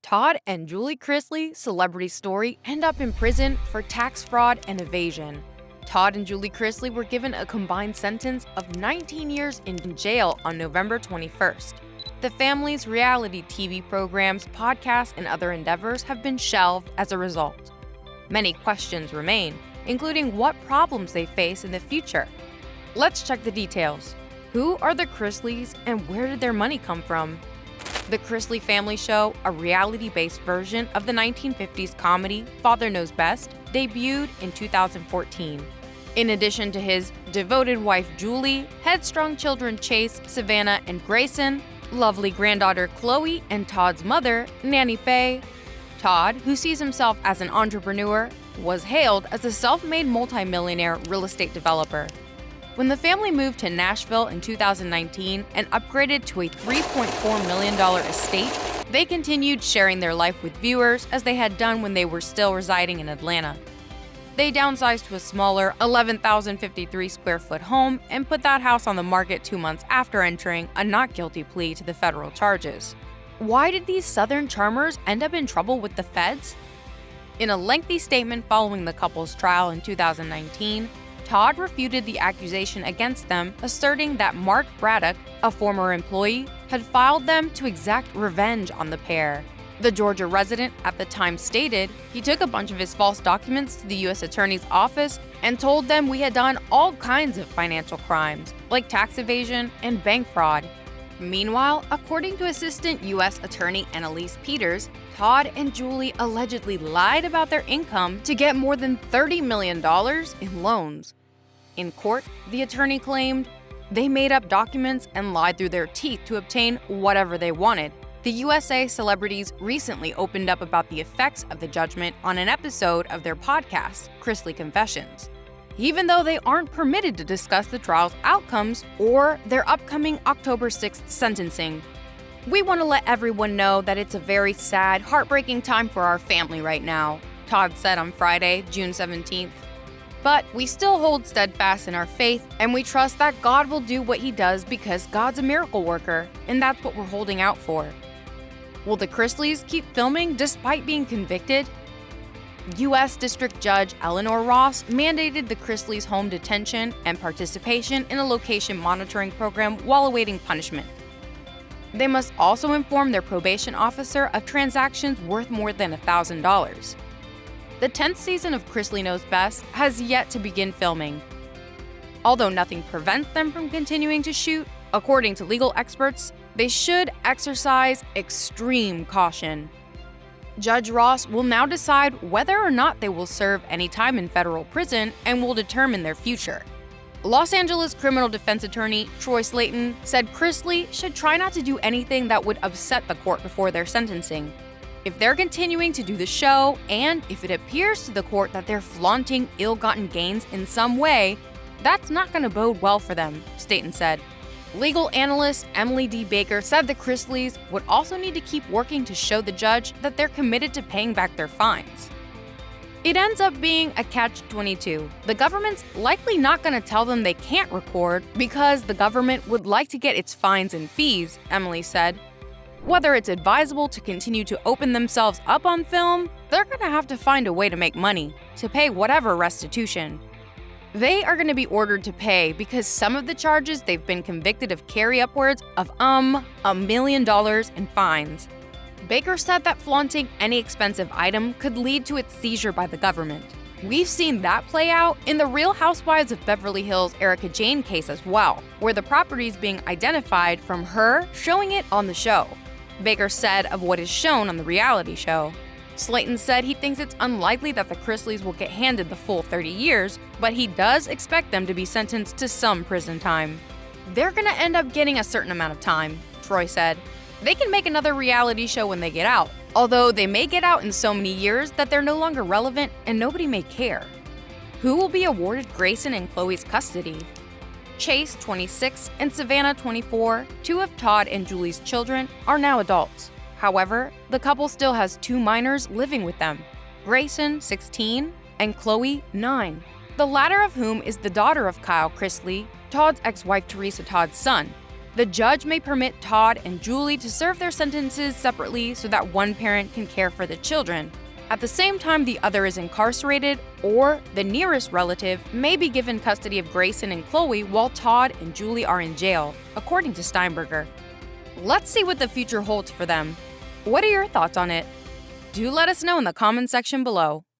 Todd and Julie Chrisley, celebrity story, end up in prison for tax fraud and evasion. Todd and Julie Chrisley were given a combined sentence of 19 years in jail on November 21st. The family's reality TV programs, podcasts, and other endeavors have been shelved as a result. Many questions remain, including what problems they face in the future. Let's check the details. Who are the Chrisleys and where did their money come from? The Chrisley Family Show, a reality-based version of the 1950s comedy Father Knows Best, debuted in 2014. In addition to his devoted wife Julie, headstrong children Chase, Savannah, and Grayson, lovely granddaughter Chloe, and Todd's mother, Nanny Faye, Todd, who sees himself as an entrepreneur, was hailed as a self-made multimillionaire real estate developer. When the family moved to Nashville in 2019 and upgraded to a $3.4 million estate, they continued sharing their life with viewers as they had done when they were still residing in Atlanta. They downsized to a smaller 11,053 square foot home and put that house on the market 2 months after entering a not guilty plea to the federal charges. Why did these Southern charmers end up in trouble with the feds? In a lengthy statement following the couple's trial in 2019, Todd refuted the accusation against them, asserting that Mark Braddock, a former employee, had filed them to exact revenge on the pair. The Georgia resident at the time stated he took a bunch of his false documents to the U.S. Attorney's office and told them we had done all kinds of financial crimes, like tax evasion and bank fraud. Meanwhile, according to Assistant U.S. Attorney Annalise Peters, Todd and Julie allegedly lied about their income to get more than $30 million in loans. In court, the attorney claimed they made up documents and lied through their teeth to obtain whatever they wanted. The USA celebrities recently opened up about the effects of the judgment on an episode of their podcast, Chrisley Confessions, even though they aren't permitted to discuss the trial's outcomes or their upcoming October 6th sentencing. "We want to let everyone know that it's a very sad, heartbreaking time for our family right now," Todd said on Friday, June 17th. "But we still hold steadfast in our faith, and we trust that God will do what He does because God's a miracle worker, and that's what we're holding out for." Will the Chrisleys keep filming despite being convicted? U.S. District Judge Eleanor Ross mandated the Chrisleys' home detention and participation in a location monitoring program while awaiting punishment. They must also inform their probation officer of transactions worth more than $1,000. The 10th season of Chrisley Knows Best has yet to begin filming. Although nothing prevents them from continuing to shoot, according to legal experts, they should exercise extreme caution. Judge Ross will now decide whether or not they will serve any time in federal prison and will determine their future. Los Angeles criminal defense attorney Troy Slayton said Chrisley should try not to do anything that would upset the court before their sentencing. If they're continuing to do the show, and if it appears to the court that they're flaunting ill-gotten gains in some way, that's not going to bode well for them, Slayton said. Legal analyst Emily D. Baker said the Chrisleys would also need to keep working to show the judge that they're committed to paying back their fines. It ends up being a catch-22. The government's likely not going to tell them they can't record because the government would like to get its fines and fees, Emily said. Whether it's advisable to continue to open themselves up on film, they're going to have to find a way to make money, to pay whatever restitution. They are going to be ordered to pay because some of the charges they've been convicted of carry upwards of $1 million in fines. Baker said that flaunting any expensive item could lead to its seizure by the government. We've seen that play out in the Real Housewives of Beverly Hills Erica Jane case as well, where the property is being identified from her showing it on the show. Baker said of what is shown on the reality show. Slayton said he thinks it's unlikely that the Chrisleys will get handed the full 30 years, but he does expect them to be sentenced to some prison time. "They're gonna end up getting a certain amount of time," Troy said. "They can make another reality show when they get out, although they may get out in so many years that they're no longer relevant and nobody may care." Who will be awarded Grayson and Chloe's custody? Chase, 26, and Savannah, 24, two of Todd and Julie's children, are now adults. However, the couple still has 2 minors living with them, Grayson, 16, and Chloe, 9, the latter of whom is the daughter of Kyle Chrisley, Todd's ex-wife Teresa Todd's son. The judge may permit Todd and Julie to serve their sentences separately so that one parent can care for the children. At the same time the other is incarcerated, or the nearest relative may be given custody of Grayson and Chloe while Todd and Julie are in jail, according to Steinberger. Let's see what the future holds for them. What are your thoughts on it? Do let us know in the comment section below.